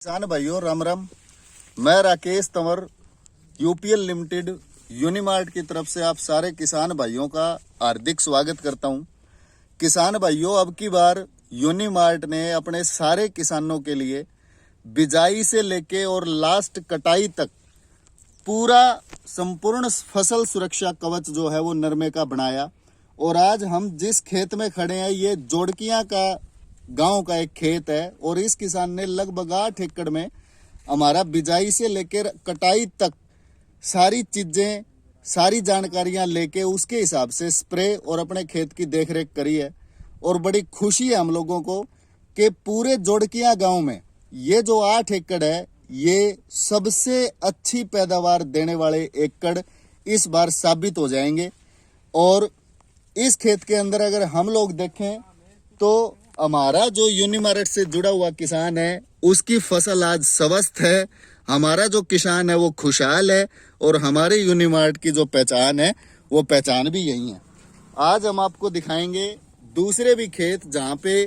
किसान भाइयों राम राम। मैं Rakesh Tanwar UPL limited Unimart की तरफ से आप सारे किसान भाइयों का हार्दिक स्वागत करता हूं। किसान भाइयों, अब की बार यूनिमार्ट ने अपने सारे किसानों के लिए बिजाई से लेके और लास्ट कटाई तक पूरा संपूर्ण फसल सुरक्षा कवच जो है वो नरमे का बनाया। और आज हम जिस खेत में खड़े हैं ये जोड़कियां का गांव का एक खेत है और इस किसान ने लगभग 8 एकड़ में हमारा बिजाई से लेकर कटाई तक सारी चीजें सारी जानकारियां लेके उसके हिसाब से स्प्रे और अपने खेत की देखरेख करी है। और बड़ी खुशी है हम लोगों को कि पूरे जोड़कियां गांव में ये जो 8 एकड़ है ये सबसे अच्छी पैदावार देने वाले एकड़ इस बार साबित हो जाएंगे। और इस खेत के अंदर अगर हम लोग देखें तो हमारा जो यूनिमार्ट से जुड़ा हुआ किसान है उसकी फसल आज स्वस्थ है, हमारा जो किसान है वो खुशहाल है और हमारे यूनिमार्ट की जो पहचान है वो पहचान भी यही है। आज हम आपको दिखाएंगे दूसरे भी खेत जहाँ पे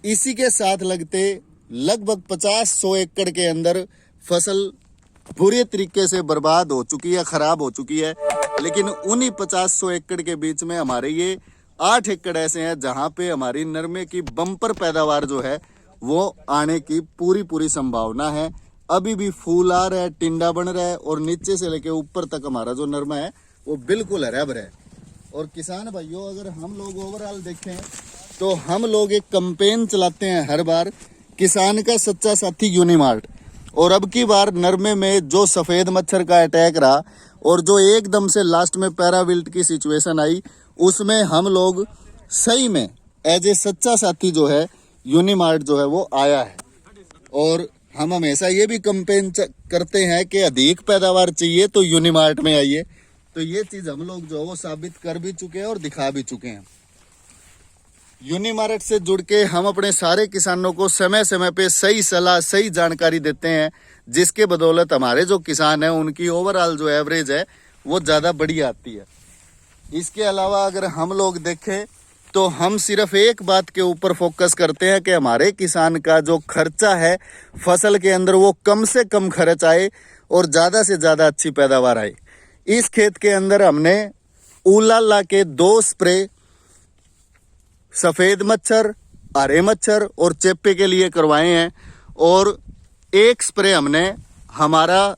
इसी के साथ लगते लगभग 50-100 एकड़ के अंदर फसल बुरे तरीके से बर्बाद हो चुकी है, खराब हो चुकी है। लेकिन उन्हीं 50-100 एकड़ के बीच में हमारे ये 8 एकड़ ऐसे हैं जहां पे हमारी नरमे की बम्पर पैदावार जो है वो आने की पूरी संभावना है। अभी भी फूल आ रहा है, टिंडा बन रहा है और नीचे से लेके ऊपर तक हमारा जो नरमा है वो बिल्कुल हरा भरा है। और किसान भाइयों, अगर हम लोग ओवरऑल देखें तो हम लोग एक कैंपेन चलाते हैं हर बार, किसान का सच्चा साथी यूनिमार्ट। और अब की बार नरमे में जो सफेद मच्छर का अटैक रहा और जो एकदम से लास्ट में पैराविल्ट की सिचुएशन आई उसमें हम लोग सही में एज ए सच्चा साथी जो है यूनिमार्ट जो है वो आया है। और हम हमेशा ये भी कैंपेन करते हैं कि अधिक पैदावार चाहिए तो यूनिमार्ट में आइए। तो ये चीज हम लोग जो है वो साबित कर भी चुके हैं और दिखा भी चुके हैं। यूनिमार्ट से जुड़ के हम अपने सारे किसानों को समय समय पे सही सलाह सही जानकारी देते हैं, जिसके बदौलत हमारे जो किसान हैं उनकी ओवरऑल जो एवरेज है वो ज़्यादा बढ़िया आती है। इसके अलावा अगर हम लोग देखें तो हम सिर्फ एक बात के ऊपर फोकस करते हैं कि हमारे किसान का जो खर्चा है फसल के अंदर वो कम से कम खर्च आए और ज़्यादा से ज़्यादा अच्छी पैदावार आए। इस खेत के अंदर हमने ऊलाला के 2 स्प्रे सफ़ेद मच्छर, हरे मच्छर और चेपे के लिए करवाए हैं और एक स्प्रे हमने हमारा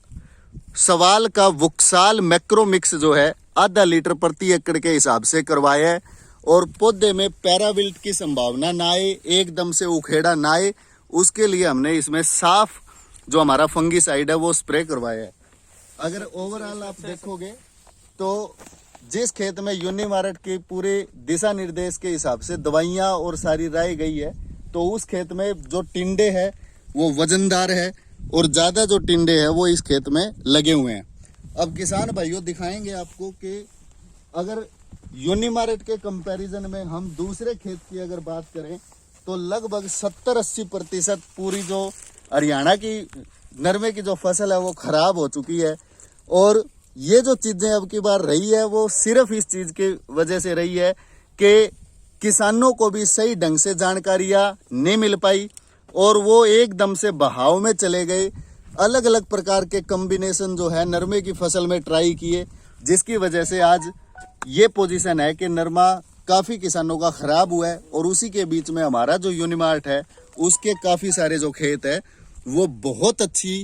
सवाल का वुक्साल मैक्रो मिक्स जो है आधा लीटर प्रति एकड़ के हिसाब से करवाया है। और पौधे में पैराविल्ट की संभावना ना आए, एकदम से उखेड़ा ना आए, उसके लिए हमने इसमें साफ जो हमारा फंगीसाइड है वो स्प्रे करवाया है। अगर ओवरऑल आप देखोगे तो जिस खेत में यूनिमार्ट की पूरे दिशा निर्देश के हिसाब से दवाइयाँ और सारी राय गई है तो उस खेत में जो टिंडे है वो वजनदार है और ज़्यादा जो टिंडे है वो इस खेत में लगे हुए हैं। अब किसान भाइयों दिखाएंगे आपको कि अगर यूनिमार्ट के कंपैरिजन में हम दूसरे खेत की अगर बात करें तो लगभग 70-80% पूरी जो हरियाणा की नरमे की जो फसल है वो खराब हो चुकी है। और ये जो चीज़ें अब की बार रही है वो सिर्फ इस चीज़ की वजह से रही है कि किसानों को भी सही ढंग से जानकारियाँ नहीं मिल पाई और वो एकदम से बहाव में चले गए। अलग अलग प्रकार के कॉम्बिनेशन जो है नरमे की फसल में ट्राई किए, जिसकी वजह से आज ये पोजीशन है कि नरमा काफ़ी किसानों का ख़राब हुआ है। और उसी के बीच में हमारा जो यूनिमार्ट है उसके काफ़ी सारे जो खेत है वो बहुत अच्छी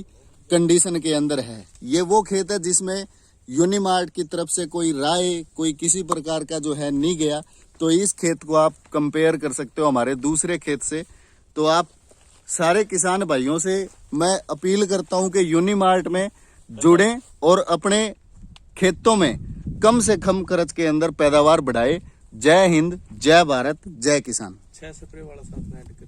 कंडीशन के अंदर है। ये वो खेत है जिसमें यूनिमार्ट की तरफ से कोई राय कोई किसी प्रकार का जो है नहीं गया। तो इस खेत को आप कंपेयर कर सकते हो हमारे दूसरे खेत से। तो आप सारे किसान भाइयों से मैं अपील करता हूं कि यूनिमार्ट में जुड़ें और अपने खेतों में कम से कम खर्च के अंदर पैदावार बढ़ाए। जय हिंद, जय भारत, जय किसान। 6 स्प्रे वाला साथ में ऐड कर